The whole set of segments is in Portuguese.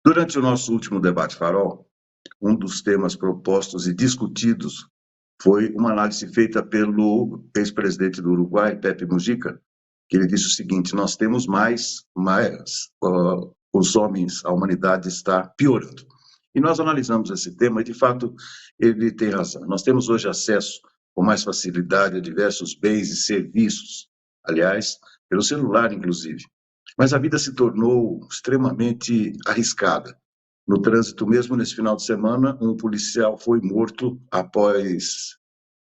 Durante o nosso último debate Farol, um dos temas propostos e discutidos foi uma análise feita pelo ex-presidente do Uruguai, Pepe Mujica, que ele disse o seguinte: nós temos mais os homens, a humanidade está piorando. E nós analisamos esse tema e, de fato, ele tem razão. Nós temos hoje acesso com mais facilidade a diversos bens e serviços, aliás, pelo celular, inclusive. Mas a vida se tornou extremamente arriscada. No trânsito, mesmo nesse final de semana, um policial foi morto após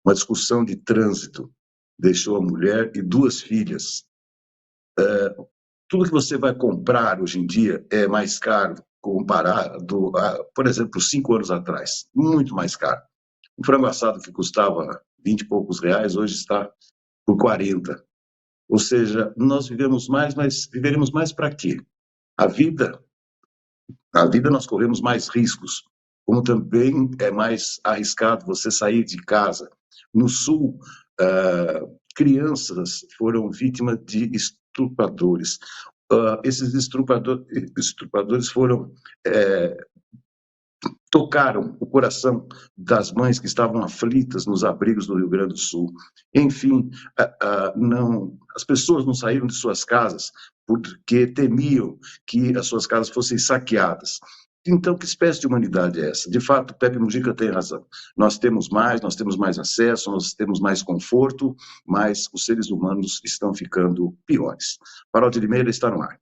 uma discussão de trânsito. Deixou a mulher e 2 filhas. Tudo que você vai comprar hoje em dia é mais caro comparado a, por exemplo, 5 anos atrás. Muito mais caro. Um frango assado que custava 20 e poucos reais, hoje está por 40. Ou seja, nós vivemos mais, mas viveremos mais para quê? A vida nós corremos mais riscos, como também é mais arriscado você sair de casa. No Sul, crianças foram vítimas de estupradores. Esses estupradores tocaram o coração das mães que estavam aflitas nos abrigos do Rio Grande do Sul. Enfim, as pessoas não saíram de suas casas porque temiam que as suas casas fossem saqueadas. Então, que espécie de humanidade é essa? De fato, Pepe Mujica tem razão. Nós temos mais acesso, nós temos mais conforto, mas os seres humanos estão ficando piores. Farol de Limeira está no ar.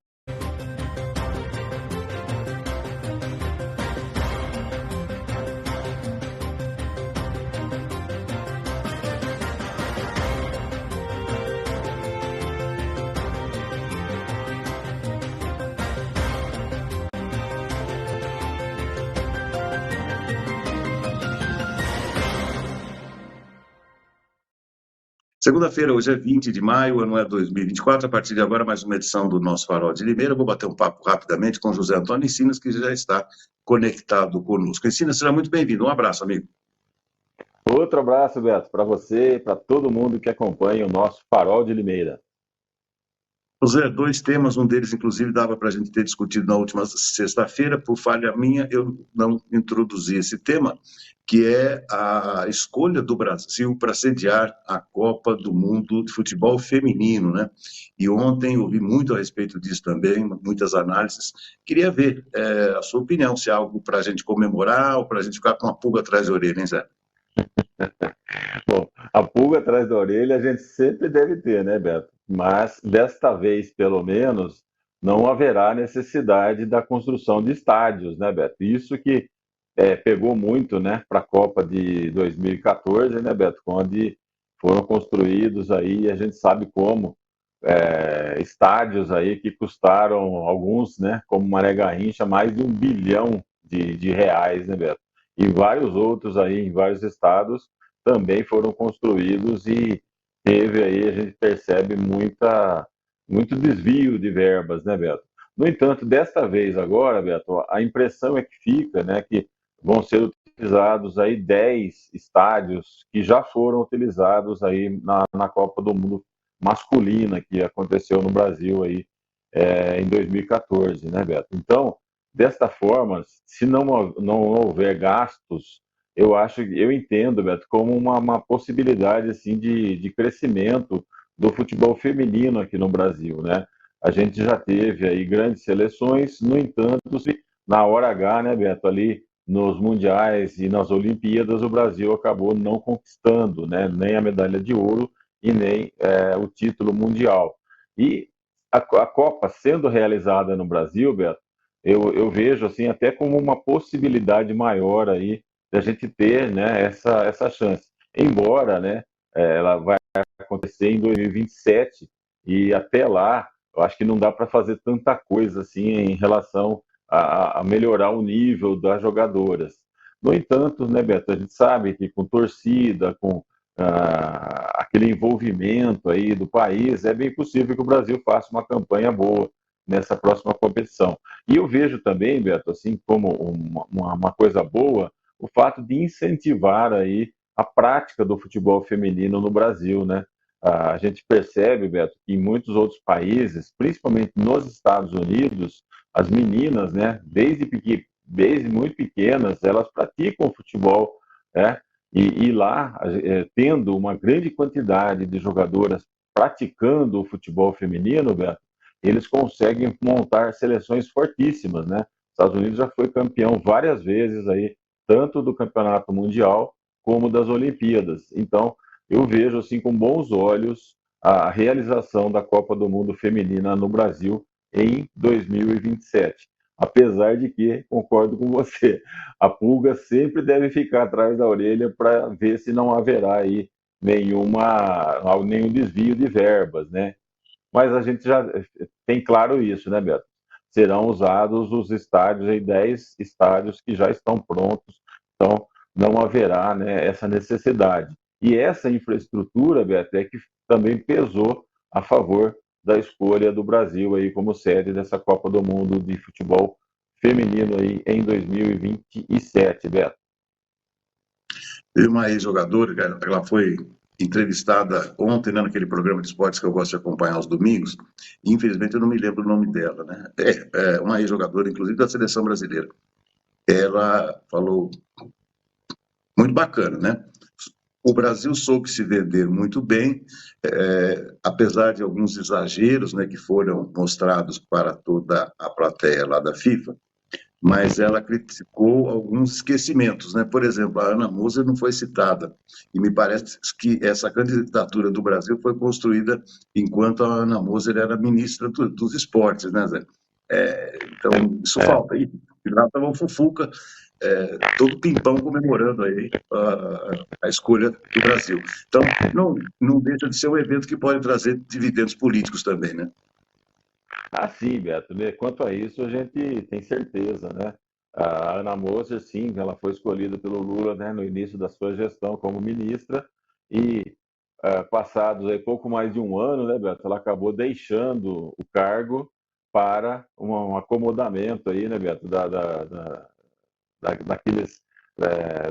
Segunda-feira, hoje é 20 de maio, ano é 2024. A partir de agora, mais uma edição do nosso Farol de Limeira. Vou bater um papo rapidamente com José Antônio Encinas, que já está conectado conosco. Encinas, seja muito bem-vindo. Um abraço, amigo. Outro abraço, Beto, para você e para todo mundo que acompanha o nosso Farol de Limeira. José, 2 temas, um deles, inclusive, dava para a gente ter discutido na última sexta-feira. Por falha minha, eu não introduzi esse tema, que é a escolha do Brasil para sediar a Copa do Mundo de Futebol Feminino, né? E ontem ouvi muito a respeito disso também, muitas análises. Queria ver a sua opinião, se é algo para a gente comemorar ou para a gente ficar com a pulga atrás da orelha, hein, Zé? Bom, a pulga atrás da orelha a gente sempre deve ter, né, Beto? Mas, desta vez, pelo menos, não haverá necessidade da construção de estádios, né, Beto? Isso que pegou muito, né, para a Copa de 2014, né, Beto? Onde foram construídos aí, a gente sabe como, estádios aí que custaram alguns, né, como Mané Garrincha, mais de R$1 bilhão de reais, né, Beto? E vários outros aí, em vários estados, também foram construídos e teve aí, a gente percebe muito desvio de verbas, né, Beto? No entanto, desta vez agora, Beto, a impressão é que fica, né, que vão ser utilizados aí 10 estádios que já foram utilizados aí na Copa do Mundo masculina que aconteceu no Brasil aí em 2014, né, Beto? Então, desta forma, se não houver gastos, eu entendo, Beto, como uma possibilidade assim de crescimento do futebol feminino aqui no Brasil, né? A gente já teve aí grandes seleções, no entanto, na hora H, né, Beto, ali nos mundiais e nas Olimpíadas, o Brasil acabou não conquistando, né, nem a medalha de ouro e nem o título mundial. E a Copa sendo realizada no Brasil, Beto, eu vejo assim até como uma possibilidade maior aí da gente ter, né, essa chance. Embora, né, ela vai acontecer em 2027 e até lá, eu acho que não dá para fazer tanta coisa assim em relação a melhorar o nível das jogadoras. No entanto, né, Beto, a gente sabe que com torcida, com aquele envolvimento aí do país, é bem possível que o Brasil faça uma campanha boa nessa próxima competição. E eu vejo também, Beto, assim como uma coisa boa, o fato de incentivar aí a prática do futebol feminino no Brasil, né? A gente percebe, Beto, que em muitos outros países, principalmente nos Estados Unidos, as meninas, né, desde muito pequenas, elas praticam futebol, né? E lá, tendo uma grande quantidade de jogadoras praticando o futebol feminino, Beto, eles conseguem montar seleções fortíssimas, né? Os Estados Unidos já foi campeão várias vezes aí, tanto do Campeonato Mundial como das Olimpíadas. Então, eu vejo assim com bons olhos a realização da Copa do Mundo Feminina no Brasil em 2027. Apesar de que, concordo com você, a pulga sempre deve ficar atrás da orelha para ver se não haverá aí nenhum desvio de verbas, né? Mas a gente já tem claro isso, né, Beto? Serão usados os estádios, aí 10 estádios que já estão prontos, então não haverá, né, essa necessidade. E essa infraestrutura, Beto, é que também pesou a favor da escolha do Brasil aí como sede dessa Copa do Mundo de futebol feminino aí em 2027, Beto. Teve uma ex-jogadora, cara, ela foi entrevistada ontem, né, naquele programa de esportes que eu gosto de acompanhar aos domingos, e infelizmente eu não me lembro o nome dela, né? É uma ex-jogadora, inclusive da seleção brasileira. Ela falou muito bacana, né? O Brasil soube se vender muito bem, apesar de alguns exageros, né, que foram mostrados para toda a plateia lá da FIFA, mas ela criticou alguns esquecimentos, né? Por exemplo, a Ana Moser não foi citada, e me parece que essa candidatura do Brasil foi construída enquanto a Ana Moser era ministra dos esportes, né, Zé? Então, isso É, falta. E lá estava o Fufuca, todo pimpão comemorando aí a escolha do Brasil. Então, não deixa de ser um evento que pode trazer dividendos políticos também, né? sim, Beto, né? Quanto a isso, a gente tem certeza, né? A Ana Moser, sim, ela foi escolhida pelo Lula, né, no início da sua gestão como ministra e passados aí pouco mais de um ano, né, Beto, ela acabou deixando o cargo para um acomodamento aí, né, Beto, daqueles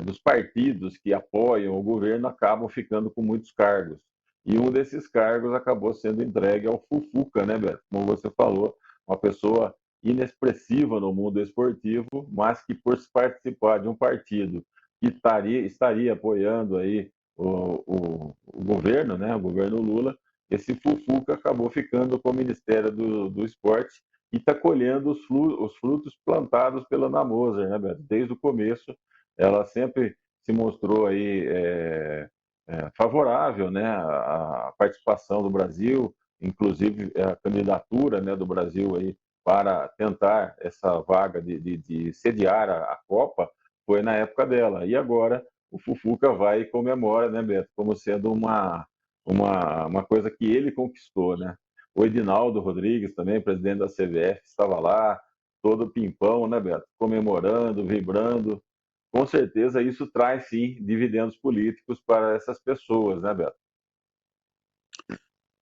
dos partidos que apoiam o governo acabam ficando com muitos cargos. E um desses cargos acabou sendo entregue ao Fufuca, né, Beto? Como você falou, uma pessoa inexpressiva no mundo esportivo, mas que por participar de um partido que estaria apoiando aí o governo, né, o governo Lula, esse Fufuca acabou ficando com o Ministério do Esporte e está colhendo os frutos plantados pela Ana Moser, né, Beto? Desde o começo, ela sempre se mostrou aí favorável, né, à participação do Brasil, inclusive a candidatura, né, do Brasil aí para tentar essa vaga de sediar a Copa foi na época dela. E agora o Fufuca vai e comemora, né, Beto, como sendo uma coisa que ele conquistou, né? O Edinaldo Rodrigues, também, presidente da CBF, estava lá, todo pimpão, né, Beto? Comemorando, vibrando. Com certeza isso traz, sim, dividendos políticos para essas pessoas, né, Beto?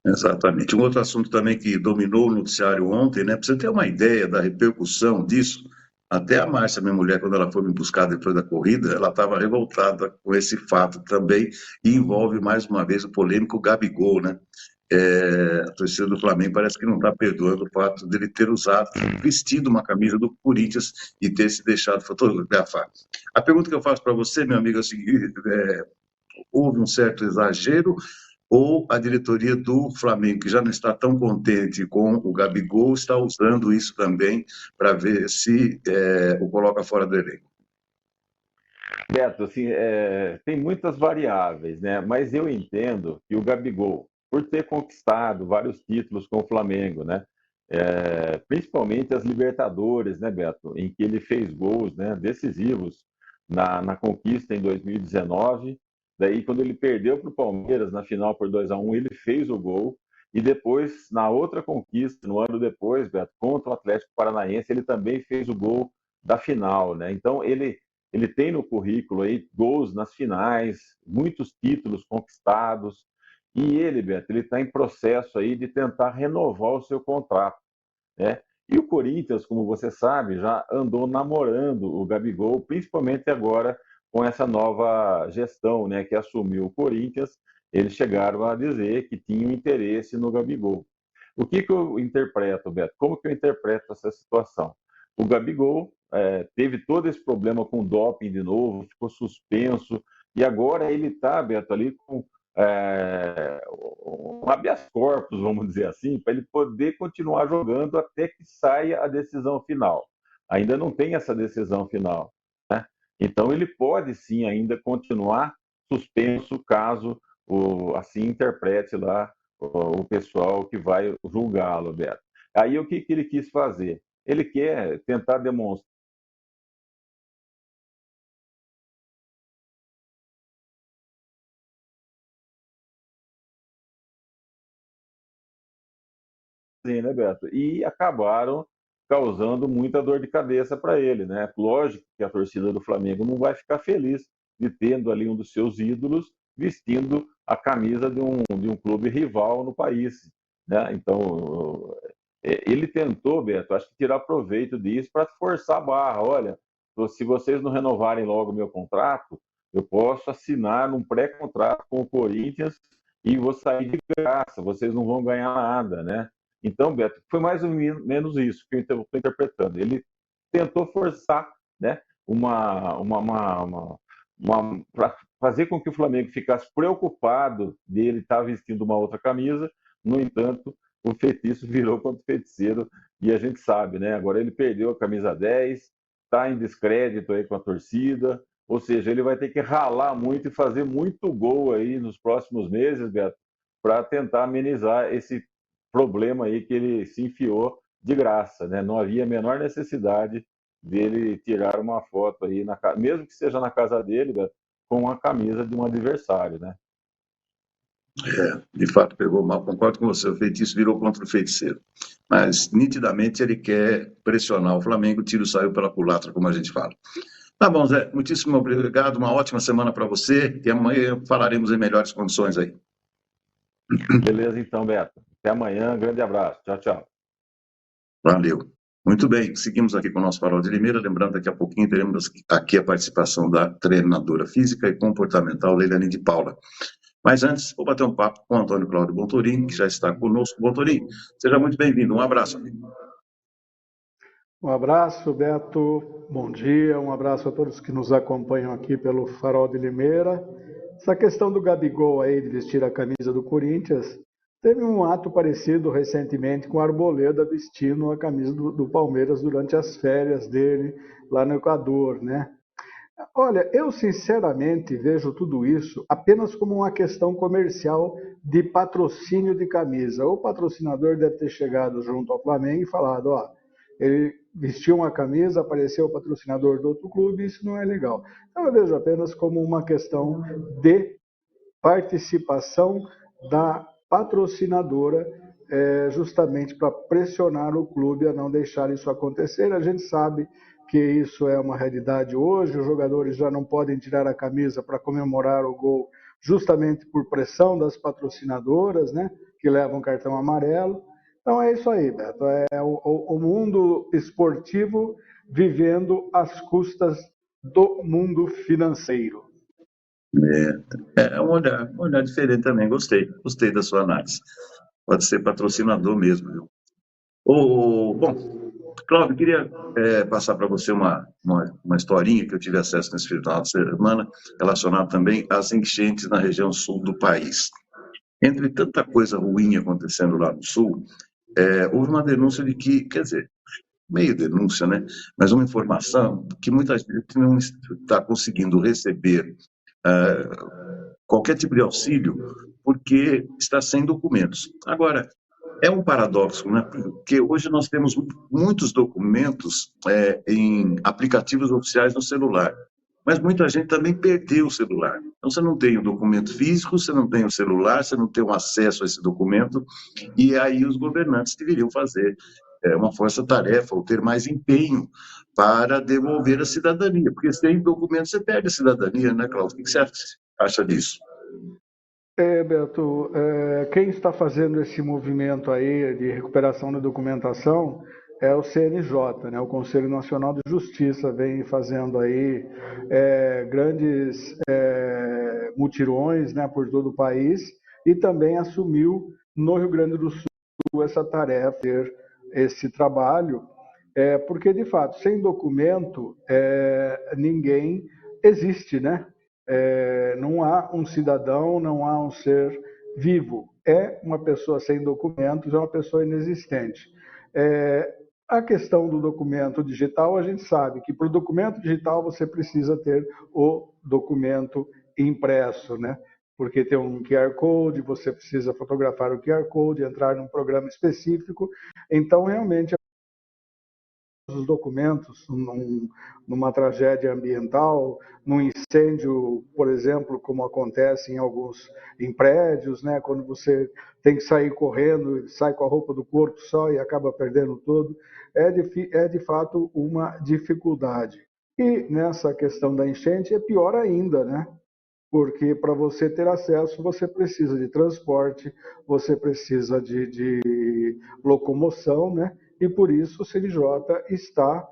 Exatamente. Um outro assunto também que dominou o noticiário ontem, né? Para você ter uma ideia da repercussão disso, até a Márcia, minha mulher, quando ela foi me buscar depois da corrida, ela estava revoltada com esse fato também, e envolve mais uma vez o polêmico Gabigol, né? A torcida do Flamengo parece que não está perdoando o fato dele ter usado, vestido uma camisa do Corinthians e ter se deixado fotografar. A pergunta que eu faço para você, meu amigo, é a seguinte: houve um certo exagero ou a diretoria do Flamengo, que já não está tão contente com o Gabigol, está usando isso também para ver se o coloca fora do elenco? Beto, assim, tem muitas variáveis, né? Mas eu entendo que o Gabigol, por ter conquistado vários títulos com o Flamengo, né? Principalmente as Libertadores, né, Beto? Em que ele fez gols, né, decisivos na conquista em 2019. Daí, quando ele perdeu para o Palmeiras na final por 2-1, ele fez o gol. E depois, na outra conquista, no ano depois, Beto, contra o Atlético Paranaense, ele também fez o gol da final, né? Então, ele tem no currículo aí gols nas finais, muitos títulos conquistados. E ele, Beto, ele está em processo aí de tentar renovar o seu contrato, né? E o Corinthians, como você sabe, já andou namorando o Gabigol, principalmente agora com essa nova gestão, né, que assumiu o Corinthians. Eles chegaram a dizer que tinham interesse no Gabigol. O que eu interpreto, Beto? Como que eu interpreto essa situação? O Gabigol teve todo esse problema com doping de novo, ficou suspenso, e agora ele está, Beto, ali com um habeas corpus, vamos dizer assim, para ele poder continuar jogando até que saia a decisão final. Ainda não tem essa decisão final, né? Então ele pode sim ainda continuar suspenso caso assim interprete lá o pessoal que vai julgá-lo, Beto. Aí o que ele quis fazer? Ele quer tentar demonstrar, né, Beto? E acabaram causando muita dor de cabeça para ele, né? Lógico que a torcida do Flamengo não vai ficar feliz de tendo ali um dos seus ídolos vestindo a camisa de um clube rival no país, né? Então, ele tentou, Beto, acho que tirar proveito disso para forçar a barra. Olha, se vocês não renovarem logo o meu contrato, eu posso assinar um pré-contrato com o Corinthians e vou sair de graça, vocês não vão ganhar nada, né? Então, Beto, foi mais ou menos isso que eu estou interpretando. Ele tentou forçar, né, para fazer com que o Flamengo ficasse preocupado dele estar vestindo uma outra camisa. No entanto, o feitiço virou contra o feiticeiro e a gente sabe, né? Agora ele perdeu a camisa 10, está em descrédito aí com a torcida, ou seja, ele vai ter que ralar muito e fazer muito gol aí nos próximos meses, Beto, para tentar amenizar esse problema aí que ele se enfiou de graça, né? Não havia a menor necessidade dele tirar uma foto aí, mesmo que seja na casa dele, Beto, com a camisa de um adversário, né? De fato, pegou mal. Concordo com você. O feitiço virou contra o feiticeiro. Mas, nitidamente, ele quer pressionar o Flamengo. O tiro saiu pela culatra, como a gente fala. Tá bom, Zé. Muitíssimo obrigado. Uma ótima semana para você. E amanhã falaremos em melhores condições aí. Beleza, então, Beto. Até amanhã. Grande abraço. Tchau, tchau. Valeu. Muito bem, seguimos aqui com o nosso Farol de Limeira. Lembrando, daqui a pouquinho teremos aqui a participação da treinadora física e comportamental Leilani de Paula. Mas antes, vou bater um papo com o Antônio Cláudio Bontorin, que já está conosco. Bontorin, seja muito bem-vindo. Um abraço, amigo. Um abraço, Beto. Bom dia. Um abraço a todos que nos acompanham aqui pelo Farol de Limeira. Essa questão do Gabigol aí de vestir a camisa do Corinthians, teve um ato parecido recentemente com o Arboleda vestindo a camisa do Palmeiras durante as férias dele lá no Equador, né? Olha, eu sinceramente vejo tudo isso apenas como uma questão comercial de patrocínio de camisa. O patrocinador deve ter chegado junto ao Flamengo e falado, ó, ele vestiu uma camisa, apareceu o patrocinador do outro clube, isso não é legal. Então eu vejo apenas como uma questão de participação da patrocinadora, justamente para pressionar o clube a não deixar isso acontecer. A gente sabe que isso é uma realidade hoje, os jogadores já não podem tirar a camisa para comemorar o gol justamente por pressão das patrocinadoras, né? que levam cartão amarelo. Então é isso aí, Beto. É o mundo esportivo vivendo às custas do mundo financeiro. É um olhar diferente também. Gostei da sua análise. Pode ser patrocinador mesmo, viu? Bom, Cláudio, queria passar para você uma historinha que eu tive acesso nesse final de semana, relacionada também às enchentes na região sul do país. Entre tanta coisa ruim acontecendo lá no sul, houve uma denúncia de que, quer dizer, meio denúncia, né? Mas uma informação que muita gente não está conseguindo receber qualquer tipo de auxílio porque está sem documentos. Agora, é um paradoxo, né? Porque hoje nós temos muitos documentos em aplicativos oficiais no celular, mas muita gente também perdeu o celular. Então, você não tem o documento físico, você não tem o celular, você não tem o acesso a esse documento, e aí os governantes deveriam fazer uma força-tarefa ou ter mais empenho para devolver a cidadania, porque sem documento você perde a cidadania, né, Cláudio? O que você acha disso? Beto, quem está fazendo esse movimento aí de recuperação da documentação é o CNJ, né? O Conselho Nacional de Justiça vem fazendo aí grandes mutirões, né, por todo o país, e também assumiu no Rio Grande do Sul essa tarefa, ter esse trabalho, porque de fato, sem documento, ninguém existe, né? Não há um cidadão, não há um ser vivo. É uma pessoa sem documentos, é uma pessoa inexistente. A questão do documento digital, a gente sabe que para o documento digital você precisa ter o documento impresso, né? Porque tem um QR Code, você precisa fotografar o QR Code, entrar num programa específico. Então, realmente, os documentos numa tragédia ambiental, num incêndio, por exemplo, como acontece em prédios, né, quando você tem que sair correndo, sai com a roupa do corpo só e acaba perdendo tudo, é de fato uma dificuldade. E nessa questão da enchente é pior ainda, né? Porque para você ter acesso, você precisa de transporte, você precisa de locomoção, né? E por isso o CNJ está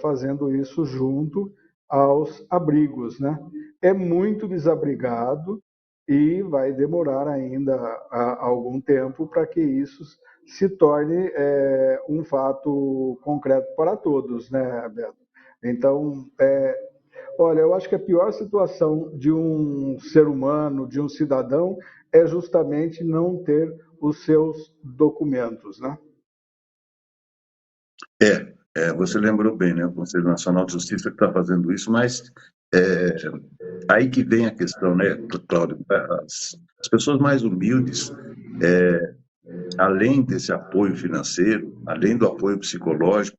fazendo isso junto aos abrigos, né? É muito desabrigado e vai demorar ainda algum tempo para que isso se torne um fato concreto para todos, né, Beto? Então, olha, eu acho que a pior situação de um ser humano, de um cidadão, é justamente não ter os seus documentos, né? Você lembrou bem, né? O Conselho Nacional de Justiça que está fazendo isso, mas é, aí que vem a questão, né, Cláudio? As pessoas mais humildes, além desse apoio financeiro, além do apoio psicológico,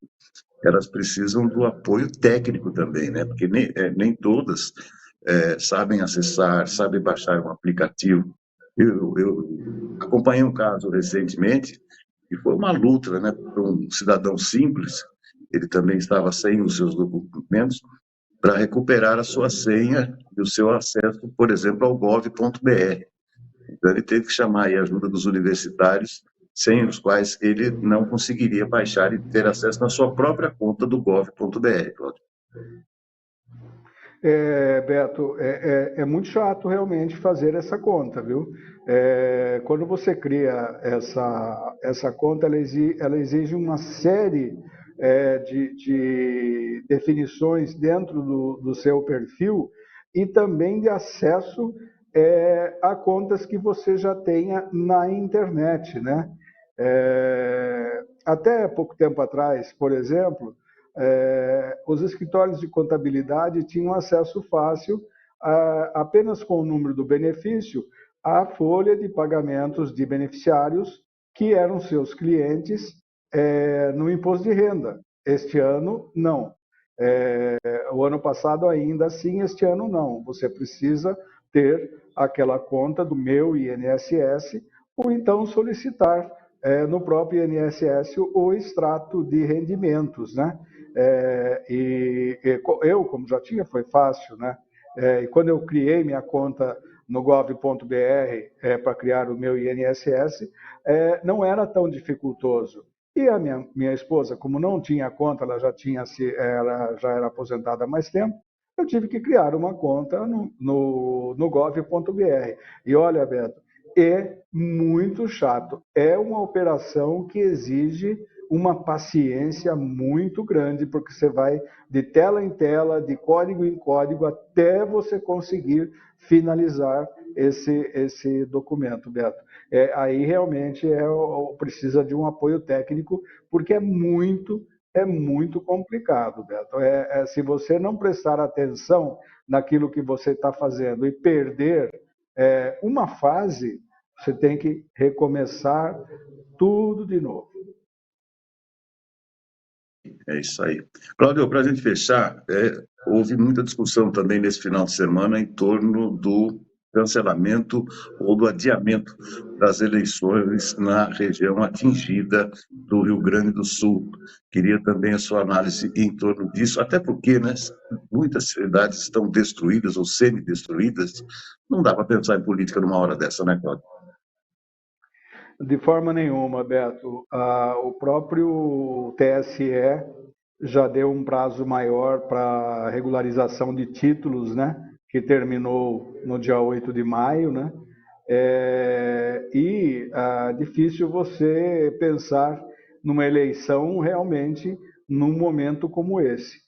elas precisam do apoio técnico também, né? Porque nem todas sabem acessar, sabem baixar um aplicativo. Eu acompanhei um caso recentemente e foi uma luta, né? Para um cidadão simples, ele também estava sem os seus documentos, para recuperar a sua senha e o seu acesso, por exemplo, ao gov.br. Então, ele teve que chamar aí a ajuda dos universitários, sem os quais ele não conseguiria baixar e ter acesso na sua própria conta do gov.br, Cláudio. Beto, é muito chato realmente fazer essa conta, viu? Quando você cria essa conta, ela exige uma série de definições dentro do seu perfil e também de acesso a contas que você já tenha na internet, né? Até pouco tempo atrás, por exemplo, os escritórios de contabilidade tinham acesso fácil, apenas com o número do benefício, à folha de pagamentos de beneficiários que eram seus clientes no imposto de renda. Este ano, não. O ano passado ainda assim, este ano não. Você precisa ter aquela conta do meu INSS ou então solicitar no próprio INSS o extrato de rendimentos, né? Eu, como já tinha, foi fácil, né? E quando eu criei minha conta no gov.br para criar o meu INSS, não era tão dificultoso. E a minha esposa, como não tinha conta, ela já era aposentada há mais tempo, eu tive que criar uma conta no gov.br. E olha, Beto, é muito chato. É uma operação que exige uma paciência muito grande, porque você vai de tela em tela, de código em código, até você conseguir finalizar esse documento, Beto. Aí realmente precisa de um apoio técnico, porque é muito complicado, Beto. Se você não prestar atenção naquilo que você está fazendo e perder uma fase, você tem que recomeçar tudo de novo. É isso aí. Cláudio, para a gente fechar, houve muita discussão também nesse final de semana em torno do cancelamento ou do adiamento das eleições na região atingida do Rio Grande do Sul. Queria também a sua análise em torno disso, até porque, né, muitas cidades estão destruídas ou semi-destruídas. Não dá para pensar em política numa hora dessa, né, Cláudio? De forma nenhuma, Beto. O próprio TSE já deu um prazo maior para regularização de títulos, né? Que terminou no dia 8 de maio, né? Difícil você pensar numa eleição realmente num momento como esse.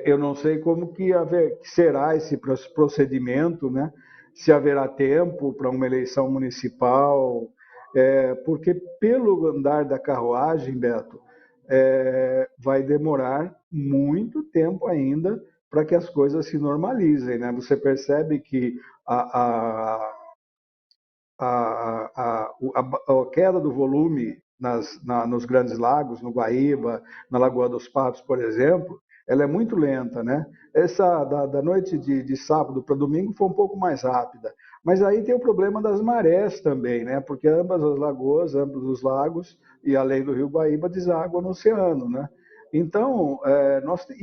Eu não sei como que será esse procedimento, né? Se haverá tempo para uma eleição municipal, porque pelo andar da carruagem, Beto, vai demorar muito tempo ainda para que as coisas se normalizem, né? Você percebe que a queda do volume nos grandes lagos, no Guaíba, na Lagoa dos Patos, por exemplo, ela é muito lenta, né? Essa da noite de sábado para domingo foi um pouco mais rápida. Mas aí tem o problema das marés também, né? Porque ambas as lagoas, ambos os lagos, e além do Rio Guaíba, deságua no oceano, né? Então,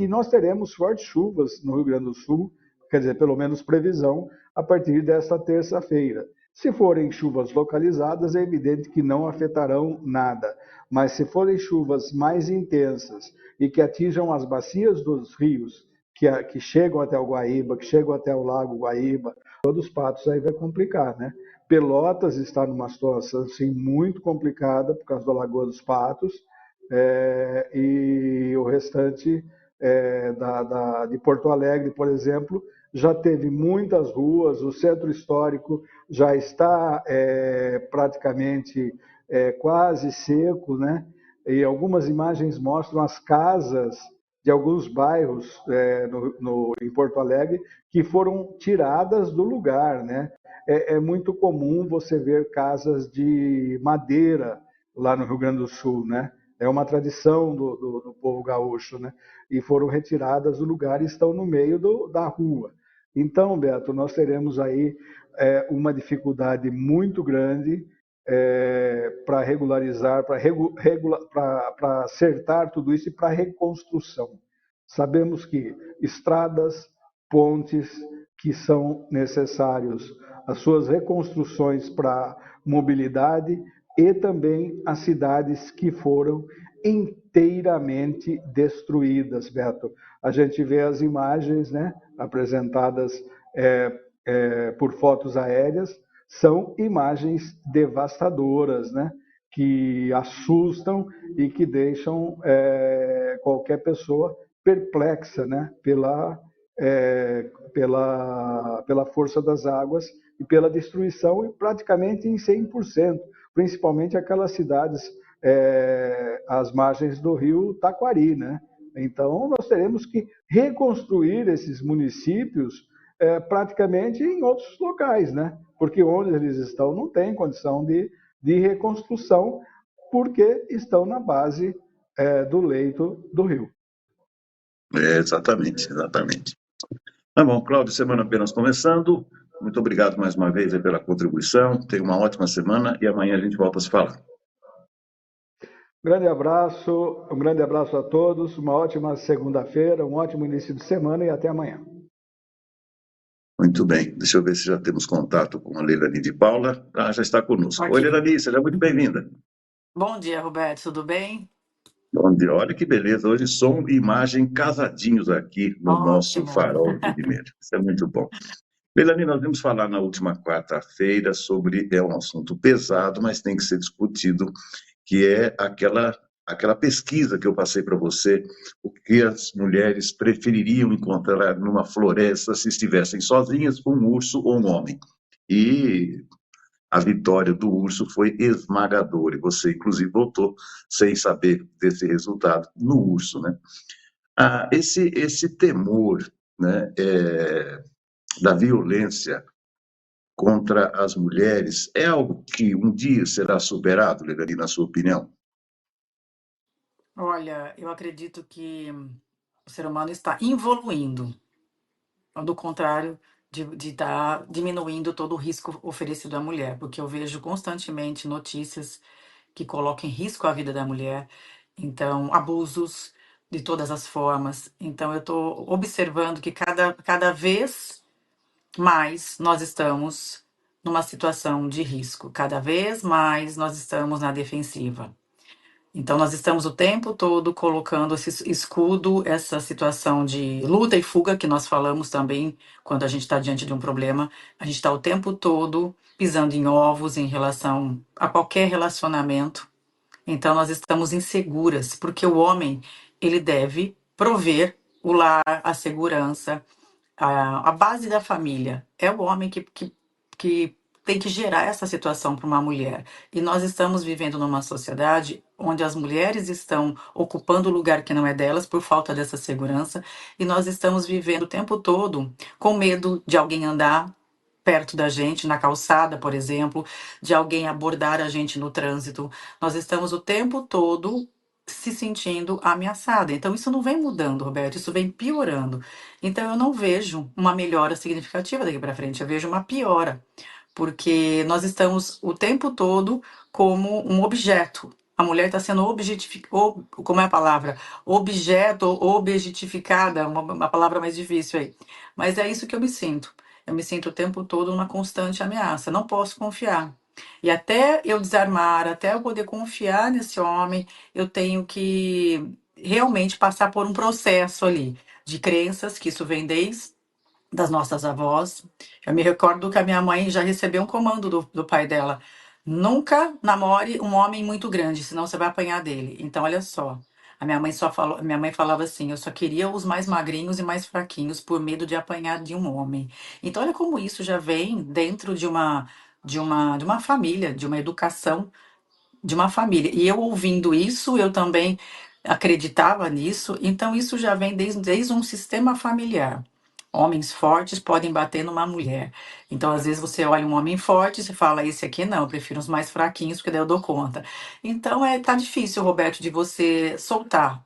nós teremos fortes chuvas no Rio Grande do Sul, quer dizer, pelo menos previsão, a partir desta terça-feira. Se forem chuvas localizadas, é evidente que não afetarão nada, mas se forem chuvas mais intensas e que atinjam as bacias dos rios, que chegam até o Guaíba, que chegam até o Lago Guaíba, todos os patos, aí vai complicar, né? Pelotas está numa situação assim, muito complicada por causa da Lagoa dos Patos, e o restante de Porto Alegre, por exemplo, já teve muitas ruas, o centro histórico já está praticamente quase seco, né? E algumas imagens mostram as casas de alguns bairros em Porto Alegre que foram tiradas do lugar, né? É muito comum você ver casas de madeira lá no Rio Grande do Sul, né? É uma tradição do povo gaúcho, né? E foram retiradas do lugar e estão no meio da rua. Então, Beto, nós teremos aí uma dificuldade muito grande para regularizar, para acertar tudo isso e para reconstrução. Sabemos que estradas, pontes que são necessários, as suas reconstruções para mobilidade e também as cidades que foram inteiramente destruídas, Beto. A gente vê as imagens, né, apresentadas por fotos aéreas, são imagens devastadoras, né, que assustam e que deixam qualquer pessoa perplexa, né, pela força das águas e pela destruição, e praticamente em 100%, principalmente aquelas cidades às margens do rio Taquari, né? Então, nós teremos que reconstruir esses municípios praticamente em outros locais, né? Porque onde eles estão não tem condição de reconstrução, porque estão na base do leito do rio. Exatamente, exatamente. Tá bom, Cláudio, semana apenas começando. Muito obrigado mais uma vez pela contribuição. Tenha uma ótima semana e amanhã a gente volta a se falar. Um grande abraço a todos, uma ótima segunda-feira, um ótimo início de semana e até amanhã. Muito bem. Deixa eu ver se já temos contato com a Leilani de Paula. Ah, já está conosco. Oi, Ok. Leilani, seja muito bem-vinda. Bom dia, Roberto, tudo bem? Bom dia. Olha que beleza. Hoje som e imagem casadinhos aqui no nosso Ótimo. Farol de Limeira. Isso é muito bom. Leilani, nós vimos falar na última quarta-feira sobre, é um assunto pesado, mas tem que ser discutido, que é aquela pesquisa que eu passei para você, o que as mulheres prefeririam encontrar numa floresta se estivessem sozinhas, um urso ou um homem. E a vitória do urso foi esmagadora, e você, inclusive, votou sem saber desse resultado no urso, né? Esse temor, né, da violência contra as mulheres é algo que um dia será superado, Leilani, na sua opinião? Olha, eu acredito que o ser humano está evoluindo, ao do contrário de estar diminuindo todo o risco oferecido à mulher, porque eu vejo constantemente notícias que colocam em risco a vida da mulher, então, abusos de todas as formas. Então, eu estou observando que cada vez mais nós estamos numa situação de risco, cada vez mais nós estamos na defensiva. Então, nós estamos o tempo todo colocando esse escudo, essa situação de luta e fuga, que nós falamos também quando a gente está diante de um problema. A gente está o tempo todo pisando em ovos em relação a qualquer relacionamento. Então, nós estamos inseguras, porque o homem, ele deve prover o lar, a segurança, a base da família. É o homem que tem que gerar essa situação para uma mulher. E nós estamos vivendo numa sociedade onde as mulheres estão ocupando o lugar que não é delas por falta dessa segurança, e nós estamos vivendo o tempo todo com medo de alguém andar perto da gente, na calçada, por exemplo, de alguém abordar a gente no trânsito. Nós estamos o tempo todo se sentindo ameaçada. Então, isso não vem mudando, Roberto, isso vem piorando. Então, eu não vejo uma melhora significativa daqui para frente, eu vejo uma piora, porque nós estamos o tempo todo como um objeto. A mulher está sendo objetificada, como é a palavra? Objeto, objetificada, uma palavra mais difícil aí. Mas é isso que eu me sinto. Eu me sinto o tempo todo uma constante ameaça. Não posso confiar. E até eu desarmar, até eu poder confiar nesse homem, eu tenho que realmente passar por um processo ali de crenças, que isso vem desde das nossas avós. Eu me recordo que a minha mãe já recebeu um comando do pai dela: nunca namore um homem muito grande, senão você vai apanhar dele. Então, olha só. Minha mãe falava assim: eu só queria os mais magrinhos e mais fraquinhos por medo de apanhar de um homem. Então, olha como isso já vem dentro de uma família, de uma educação de uma família. E eu ouvindo isso, eu também acreditava nisso. Então, isso já vem desde um sistema familiar. Homens fortes podem bater numa mulher. Então, às vezes, você olha um homem forte e você fala, esse aqui não, eu prefiro os mais fraquinhos, porque daí eu dou conta. Então, tá difícil, Roberto, de você soltar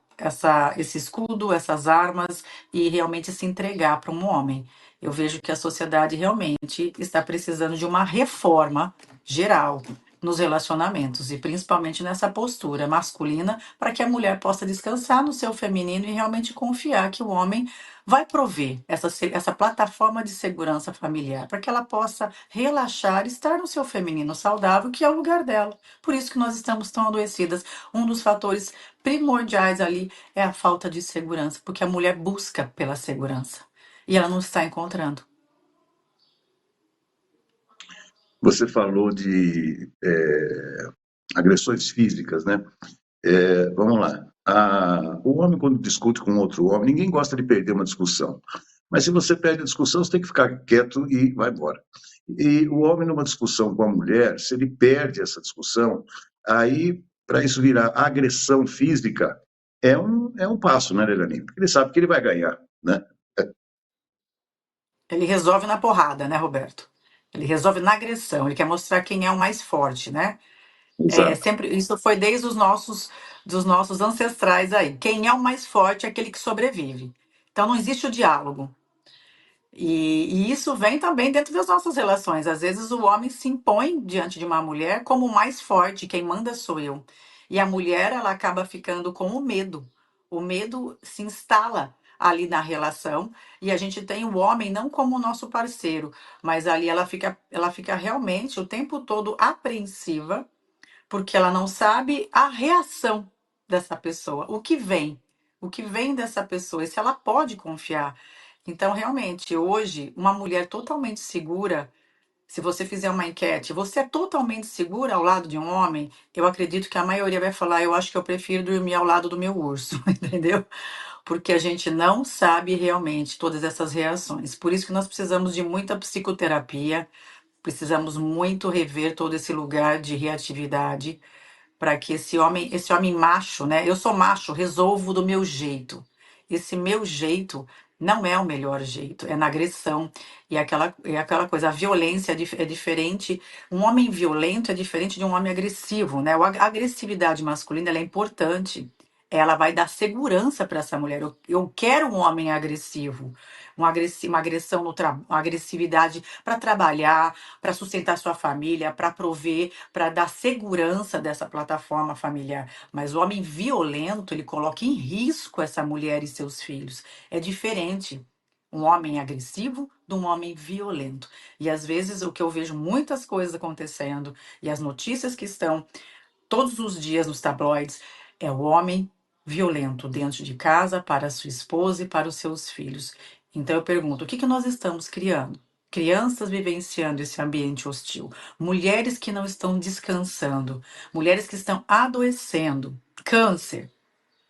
esse escudo, essas armas e realmente se entregar para um homem. Eu vejo que a sociedade realmente está precisando de uma reforma geral nos relacionamentos e principalmente nessa postura masculina, para que a mulher possa descansar no seu feminino e realmente confiar que o homem vai prover essa plataforma de segurança familiar, para que ela possa relaxar e estar no seu feminino saudável, que é o lugar dela. Por isso que nós estamos tão adoecidas. Um dos fatores primordiais ali é a falta de segurança, porque a mulher busca pela segurança e ela não está encontrando. Você falou de agressões físicas, né? Vamos lá. O homem, quando discute com outro homem, ninguém gosta de perder uma discussão. Mas se você perde a discussão, você tem que ficar quieto e vai embora. E o homem, numa discussão com a mulher, se ele perde essa discussão, aí, para isso virar agressão física, é um passo, né, Leilani? Porque ele sabe que ele vai ganhar, né? Ele resolve na porrada, né, Roberto? Ele resolve na agressão, ele quer mostrar quem é o mais forte, né? É Exato. sempre, isso foi desde dos nossos ancestrais aí. Quem é o mais forte é aquele que sobrevive. Então não existe o diálogo. E isso vem também dentro das nossas relações. Às vezes o homem se impõe diante de uma mulher como o mais forte, quem manda sou eu. E a mulher, ela acaba ficando com o medo. O medo se instala ali na relação, e a gente tem o homem não como o nosso parceiro, mas ali ela fica realmente o tempo todo apreensiva, porque ela não sabe a reação dessa pessoa, o que vem dessa pessoa, e se ela pode confiar. Então, realmente, hoje, uma mulher totalmente segura, se você fizer uma enquete, você é totalmente segura ao lado de um homem? Eu acredito que a maioria vai falar, eu acho que eu prefiro dormir ao lado do meu urso, entendeu? Porque a gente não sabe realmente todas essas reações. Por isso que nós precisamos de muita psicoterapia, precisamos muito rever todo esse lugar de reatividade para que esse homem macho, né? Eu sou macho, resolvo do meu jeito. Esse meu jeito não é o melhor jeito, é na agressão. É aquela coisa, a violência é diferente. Um homem violento é diferente de um homem agressivo, né? A agressividade masculina ela é importante. Ela vai dar segurança para essa mulher. Eu quero um homem agressivo, uma agressão no uma agressividade para trabalhar, para sustentar sua família, para prover, para dar segurança dessa plataforma familiar. Mas o homem violento, ele coloca em risco essa mulher e seus filhos. É diferente um homem agressivo de um homem violento. E às vezes o que eu vejo muitas coisas acontecendo e as notícias que estão todos os dias nos tabloides é o homem violento dentro de casa para a sua esposa e para os seus filhos. Então eu pergunto, o que que nós estamos criando? Crianças vivenciando esse ambiente hostil, mulheres que não estão descansando, mulheres que estão adoecendo, câncer,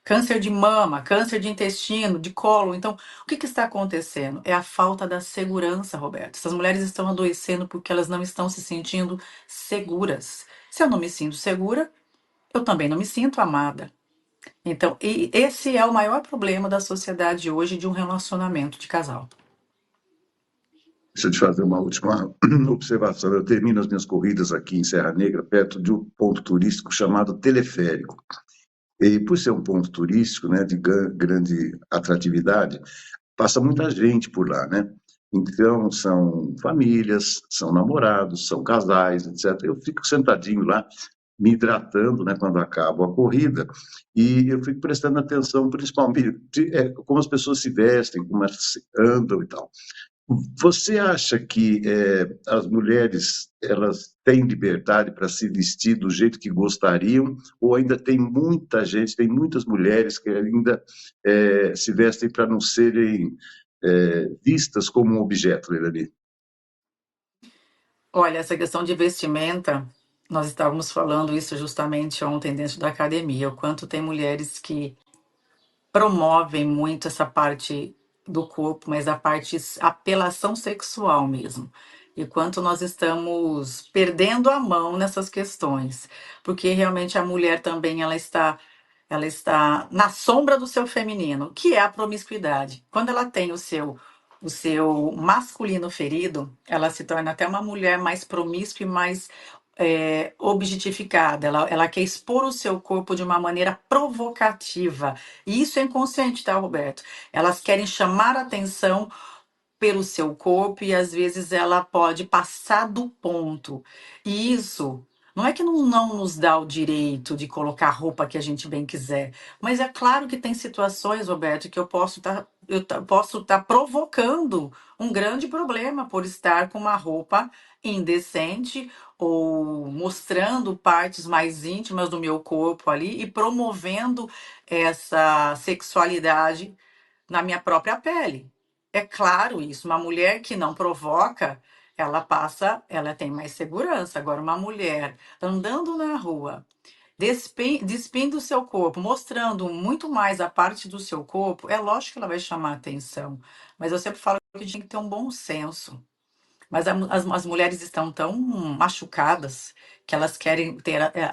câncer de mama, câncer de intestino, de colo. Então, o que que está acontecendo? É a falta da segurança, Roberto. Essas mulheres estão adoecendo porque elas não estão se sentindo seguras. Se eu não me sinto segura, eu também não me sinto amada. Então, e esse é o maior problema da sociedade hoje de um relacionamento de casal. Deixa eu te fazer uma última observação. Eu termino as minhas corridas aqui em Serra Negra, perto de um ponto turístico chamado Teleférico. E por ser um ponto turístico, né, de grande atratividade, passa muita gente por lá, né? Então, são famílias, são namorados, são casais, etc. Eu fico sentadinho lá, me hidratando, né, quando acabo a corrida, e eu fico prestando atenção, principalmente, como as pessoas se vestem, como elas andam e tal. Você acha que as mulheres elas têm liberdade para se vestir do jeito que gostariam, ou ainda tem muita gente, tem muitas mulheres que ainda se vestem para não serem vistas como um objeto, Leilani? Olha, essa questão de vestimenta, nós estávamos falando isso justamente ontem dentro da academia, o quanto tem mulheres que promovem muito essa parte do corpo, mas a parte apelação sexual mesmo. E quanto nós estamos perdendo a mão nessas questões, porque realmente a mulher também ela está na sombra do seu feminino, que é a promiscuidade. Quando ela tem o seu masculino ferido, ela se torna até uma mulher mais promíscua e mais objetificada. Ela quer expor o seu corpo de uma maneira provocativa. E isso é inconsciente, tá, Roberto? Elas querem chamar a atenção pelo seu corpo e às vezes ela pode passar do ponto. E isso não é que não nos dá o direito de colocar a roupa que a gente bem quiser, mas é claro que tem situações, Roberto, que posso estar provocando um grande problema por estar com uma roupa indecente ou mostrando partes mais íntimas do meu corpo ali e promovendo essa sexualidade na minha própria pele. É claro isso. Uma mulher que não provoca, ela tem mais segurança. Agora, uma mulher andando na rua, despindo o seu corpo, mostrando muito mais a parte do seu corpo, é lógico que ela vai chamar atenção. Mas eu sempre falo que a gente tem que ter um bom senso. Mas as mulheres estão tão machucadas que elas querem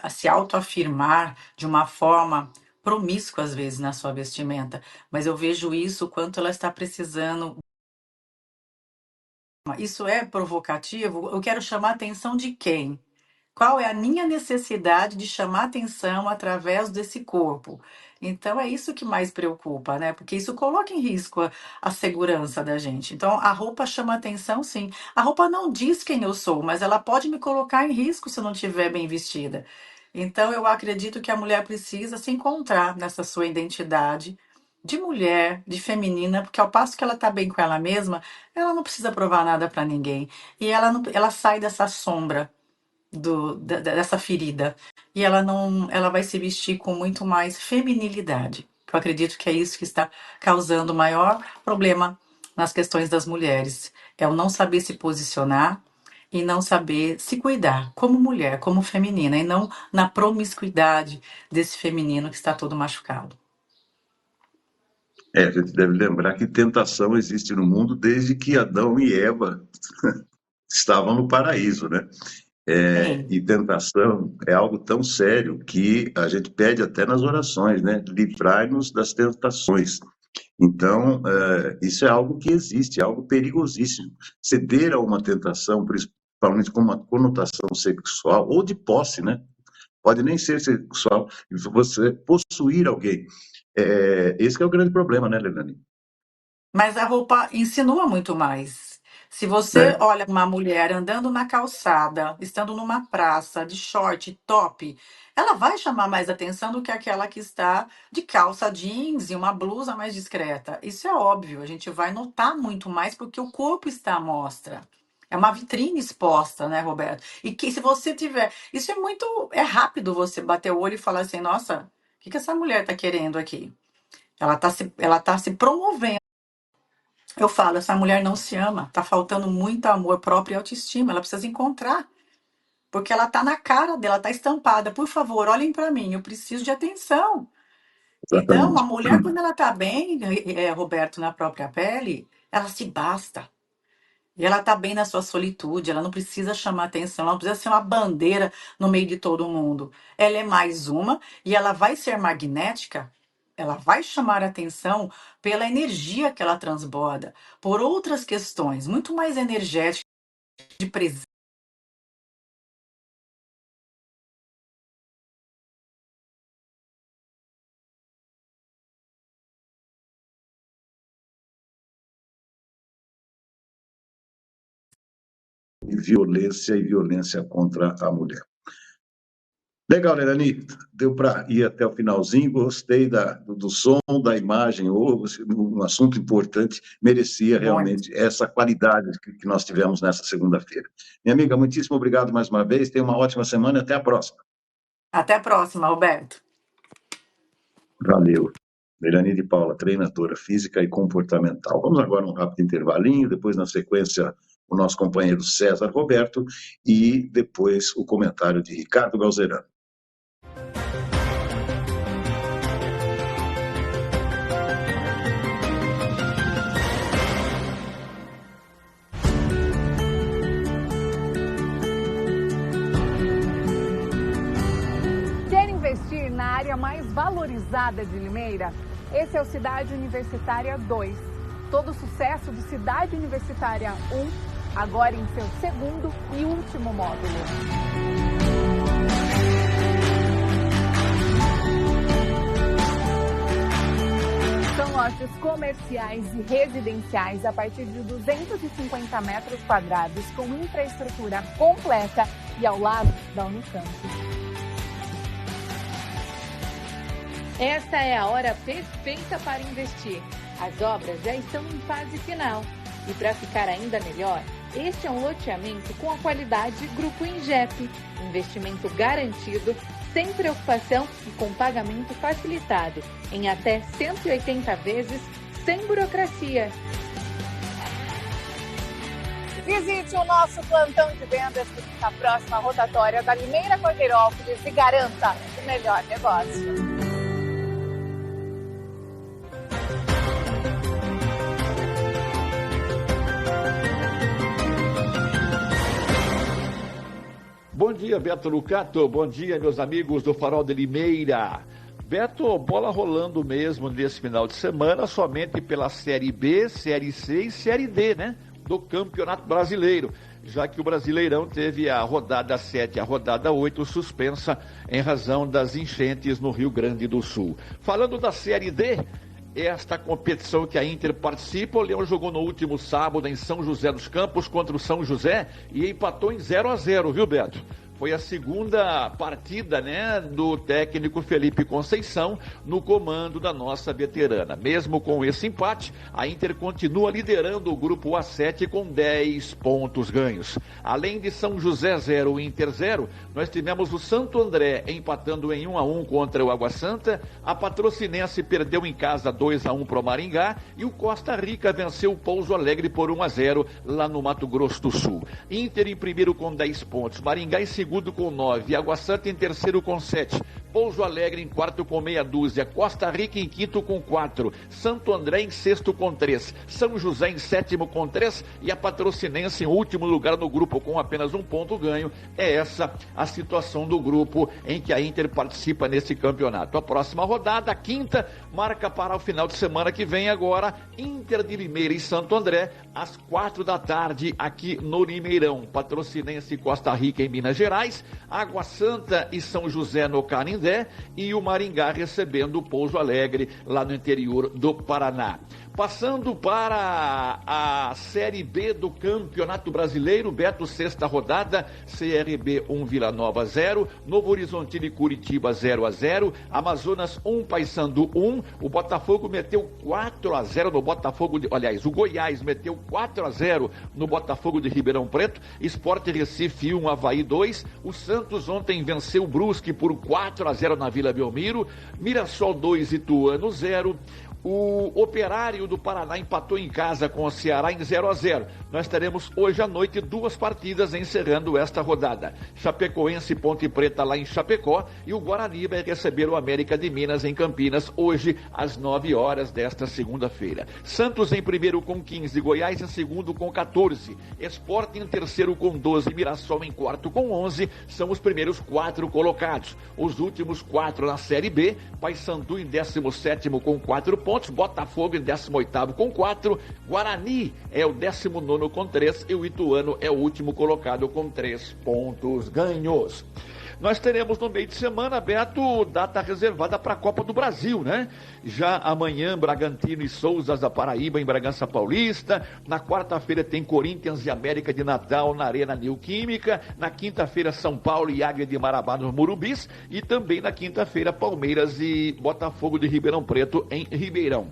se autoafirmar de uma forma promíscua, às vezes, na sua vestimenta. Mas eu vejo isso, o quanto ela está precisando. Isso é provocativo? Eu quero chamar a atenção de quem? Qual é a minha necessidade de chamar atenção através desse corpo? Então é isso que mais preocupa, né? Porque isso coloca em risco a segurança da gente. Então a roupa chama atenção, sim. A roupa não diz quem eu sou, mas ela pode me colocar em risco se eu não estiver bem vestida. Então eu acredito que a mulher precisa se encontrar nessa sua identidade de mulher, de feminina, porque ao passo que ela tá bem com ela mesma, ela não precisa provar nada para ninguém. E ela, não, ela sai dessa sombra dessa ferida. E ela não, ela vai se vestir com muito mais feminilidade. Eu acredito que é isso que está causando o maior problema nas questões das mulheres. É o não saber se posicionar e não saber se cuidar como mulher, como feminina, e não na promiscuidade desse feminino que está todo machucado. A gente deve lembrar que tentação existe no mundo desde que Adão e Eva estavam no paraíso, né? Sim. E tentação é algo tão sério que a gente pede até nas orações, né? Livrai-nos das tentações. Então, isso é algo que existe, é algo perigosíssimo. Ceder a uma tentação, principalmente com uma conotação sexual ou de posse, né? Pode nem ser sexual, você possuir alguém. Esse que é o grande problema, né, Leilani? Mas a roupa insinua muito mais. Se você É, olha uma mulher andando na calçada, estando numa praça, de short, top, ela vai chamar mais atenção do que aquela que está de calça jeans e uma blusa mais discreta. Isso é óbvio, a gente vai notar muito mais porque o corpo está à mostra. É uma vitrine exposta, né, Roberto? E que se você tiver. Isso é muito. É rápido você bater o olho e falar assim: nossa, o que essa mulher está querendo aqui? Ela tá se promovendo. Eu falo, essa mulher não se ama, tá faltando muito amor próprio e autoestima, ela precisa encontrar, porque ela tá na cara dela, tá estampada. Por favor, olhem para mim, eu preciso de atenção. Então, a exatamente. mulher, quando ela tá bem, Roberto, na própria pele, ela se basta. E ela tá bem na sua solitude, ela não precisa chamar atenção, ela não precisa ser uma bandeira no meio de todo mundo. Ela é mais uma e ela vai ser magnética, ela vai chamar atenção pela energia que ela transborda, por outras questões, muito mais energéticas de presença. Violência e violência contra a mulher. Legal, Leilani, deu para ir até o finalzinho, gostei do som, da imagem, um assunto importante, merecia Muito. realmente essa qualidade que nós tivemos nessa segunda-feira. Minha amiga, muitíssimo obrigado mais uma vez, tenha uma ótima semana e até a próxima. Até a próxima, Roberto. Valeu. Leilani de Paula, treinadora física e comportamental. Vamos agora a um rápido intervalinho, depois, na sequência, o nosso companheiro César Roberto e depois o comentário de Ricardo Galzerano. Quer investir na área mais valorizada de Limeira? Esse é o Cidade Universitária 2. Todo o sucesso de Cidade Universitária 1, agora em seu segundo e último módulo. São lotes comerciais e residenciais a partir de 250 metros quadrados, com infraestrutura completa e ao lado da Unicamp. Esta é a hora perfeita para investir. As obras já estão em fase final. E para ficar ainda melhor, este é um loteamento com a qualidade Grupo Ingep. Investimento garantido, sem preocupação e com pagamento facilitado, em até 180 vezes, sem burocracia. Visite o nosso plantão de vendas que fica próximo à rotatória da Limeira Cordeirópolis e garanta o melhor negócio. Bom dia, Beto Lucato. Bom dia, meus amigos do Farol de Limeira. Beto, bola rolando mesmo nesse final de semana, somente pela Série B, Série C e Série D, né? Do Campeonato Brasileiro, já que o Brasileirão teve a rodada 7 e a rodada 8 suspensa em razão das enchentes no Rio Grande do Sul. Falando da Série D, esta competição que a Inter participa, o Leão jogou no último sábado em São José dos Campos contra o São José e empatou em 0-0, viu, Beto? Foi a segunda partida, né, do técnico Felipe Conceição no comando da nossa veterana. Mesmo com esse empate, a Inter continua liderando o grupo A7 com 10 pontos ganhos. Além de São José 0, Inter 0, nós tivemos o Santo André empatando em 1-1 contra o Água Santa, a Patrocinense perdeu em casa 2-1 para o Maringá e o Costa Rica venceu o Pouso Alegre por 1-0 lá no Mato Grosso do Sul. Inter em primeiro com 10 pontos, Maringá em segundo com 9, Água Santa em terceiro com 7, Pouso Alegre em quarto com meia dúzia, Costa Rica em quinto com 4, Santo André em sexto com 3, São José em sétimo com 3 e a Patrocinense em último lugar no grupo com apenas 1 ponto ganho. É essa a situação do grupo em que a Inter participa nesse campeonato. A próxima rodada, a quinta, marca para o final de semana que vem agora, Inter de Limeira e Santo André, às 4 da tarde aqui no Limeirão. Patrocinense e Costa Rica em Minas Gerais, Água Santa e São José no Canindé e o Maringá recebendo o Pouso Alegre lá no interior do Paraná. Passando para a Série B do Campeonato Brasileiro, Beto, sexta rodada, CRB 1, Vila Nova 0, Novo Horizontino e Curitiba 0-0, Amazonas 1, Paysandu 1, o Botafogo meteu 4-0 no Botafogo, o Goiás meteu 4-0 no Botafogo de Ribeirão Preto, Sport Recife 1, Avaí 2, o Santos ontem venceu o Brusque por 4-0 na Vila Belmiro, Mirassol 2, Ituano 0, o Operário do Paraná empatou em casa com o Ceará em 0-0. Nós teremos hoje à noite 2 partidas encerrando esta rodada. Chapecoense e Ponte Preta lá em Chapecó e o Guarani vai receber o América de Minas em Campinas hoje às 9 horas desta segunda-feira. Santos em primeiro com 15, Goiás em segundo com 14, Sport em terceiro com 12, Mirassol em quarto com 11, são os primeiros 4 colocados. Os últimos 4 na Série B, Paysandu em 17º com 4 pontos, Botafogo em 18º com 4, Guarani é o 19º com 3 e o Ituano é o último colocado com 3 pontos ganhos. Nós teremos no meio de semana, Beto, data reservada para a Copa do Brasil, né? Já amanhã, Bragantino e Souza da Paraíba em Bragança Paulista. Na quarta-feira tem Corinthians e América de Natal na Arena Neoquímica. Na quinta-feira, São Paulo e Águia de Marabá nos Murumbis. E também na quinta-feira, Palmeiras e Botafogo de Ribeirão Preto em Ribeirão.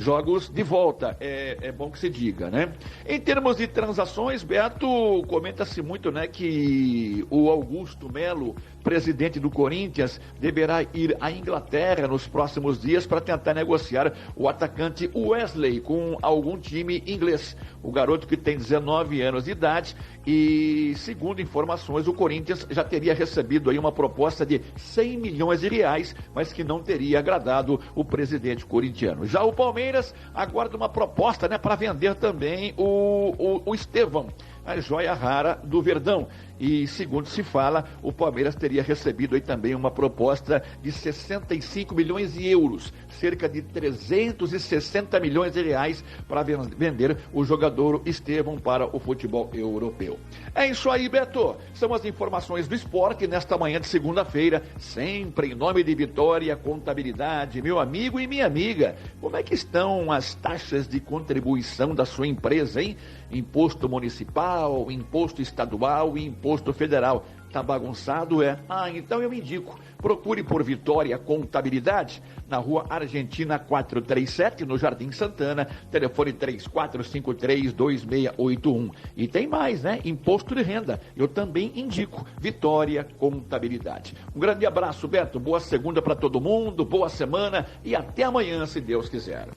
Jogos de volta, é bom que se diga, né? Em termos de transações, Beto, comenta-se muito, né, que o Augusto Melo, presidente do Corinthians, deverá ir à Inglaterra nos próximos dias para tentar negociar o atacante Wesley com algum time inglês. O garoto que tem 19 anos de idade e, segundo informações, o Corinthians já teria recebido aí uma proposta de 100 milhões de reais, mas que não teria agradado o presidente corintiano. Já o Palmeiras aguarda uma proposta, né, para vender também o Estevão, a joia rara do Verdão. E, segundo se fala, o Palmeiras teria recebido aí também uma proposta de 65 milhões de euros, cerca de 360 milhões de reais para vender o jogador Estevão para o futebol europeu. É isso aí, Beto. São as informações do esporte nesta manhã de segunda-feira, sempre em nome de Vitória Contabilidade. Meu amigo e minha amiga, como é que estão as taxas de contribuição da sua empresa, hein? Imposto municipal, imposto estadual e imposto federal. Tá bagunçado, é? Ah, então eu indico. Procure por Vitória Contabilidade, na Rua Argentina 437, no Jardim Santana, telefone 3453-2681. E tem mais, né? Imposto de renda. Eu também indico Vitória Contabilidade. Um grande abraço, Beto. Boa segunda para todo mundo, boa semana e até amanhã, se Deus quiser.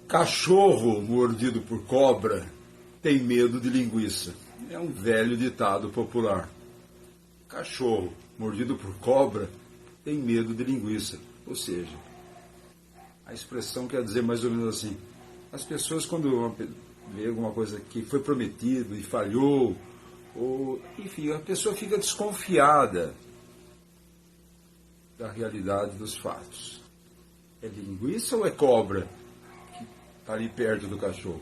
Cachorro mordido por cobra tem medo de linguiça. É um velho ditado popular. Cachorro mordido por cobra tem medo de linguiça. Ou seja, a expressão quer dizer mais ou menos assim. As pessoas, quando vê alguma coisa que foi prometido e falhou, ou, enfim, a pessoa fica desconfiada da realidade dos fatos. É linguiça ou é cobra ali perto do cachorro?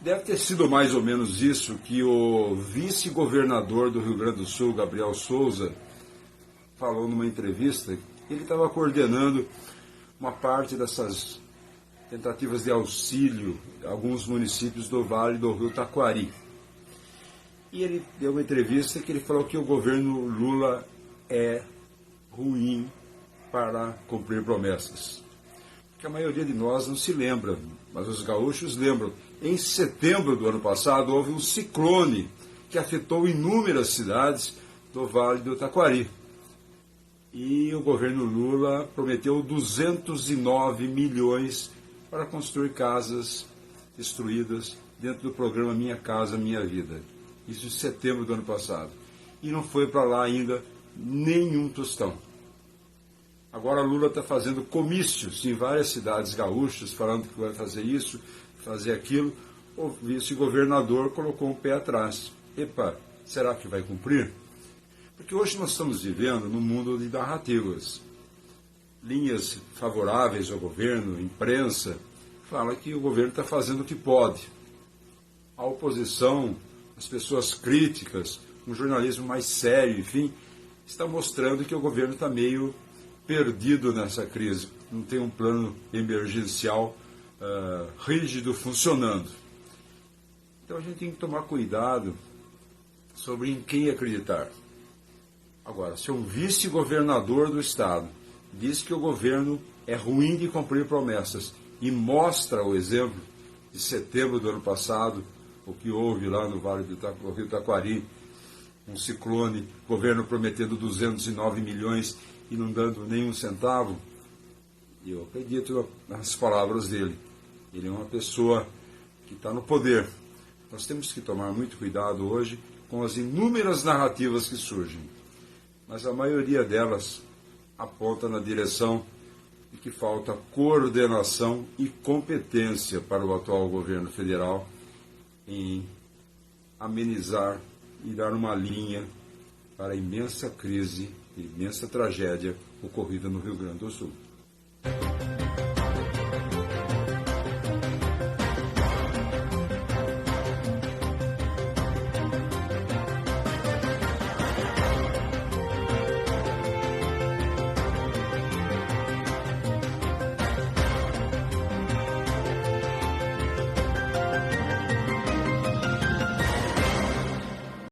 Deve ter sido mais ou menos isso que o vice-governador do Rio Grande do Sul, Gabriel Souza, falou numa entrevista Ele estava coordenando uma parte dessas tentativas de auxílio a alguns municípios do Vale do Rio Taquari. E ele deu uma entrevista que ele falou que o governo Lula é ruim para cumprir promessas. Porque a maioria de nós não se lembra, mas os gaúchos lembram. Em setembro do ano passado houve um ciclone que afetou inúmeras cidades do Vale do Taquari. E o governo Lula prometeu 209 milhões para construir casas destruídas dentro do programa Minha Casa Minha Vida. Isso em setembro do ano passado. E não foi para lá ainda nenhum tostão. Agora Lula está fazendo comícios em várias cidades gaúchas, falando que vai fazer isso, fazer aquilo. O vice-governador colocou um pé atrás. Epa, será que vai cumprir? Porque hoje nós estamos vivendo num mundo de narrativas. Linhas favoráveis ao governo, imprensa, fala que o governo está fazendo o que pode. A oposição, as pessoas críticas, um jornalismo mais sério, enfim, está mostrando que o governo está meio perdido nessa crise. Não tem um plano emergencial rígido funcionando. Então a gente tem que tomar cuidado sobre em quem acreditar. Agora, se um vice-governador do Estado diz que o governo é ruim de cumprir promessas e mostra o exemplo de setembro do ano passado, o que houve lá no Vale do Rio Taquari, um ciclone, governo prometendo 209 milhões e não dando nenhum centavo, eu acredito nas palavras dele. Ele é uma pessoa que está no poder. Nós temos que tomar muito cuidado hoje com as inúmeras narrativas que surgem, mas a maioria delas aponta na direção de que falta coordenação e competência para o atual governo federal em amenizar e dar uma linha para a imensa crise, imensa tragédia ocorrida no Rio Grande do Sul.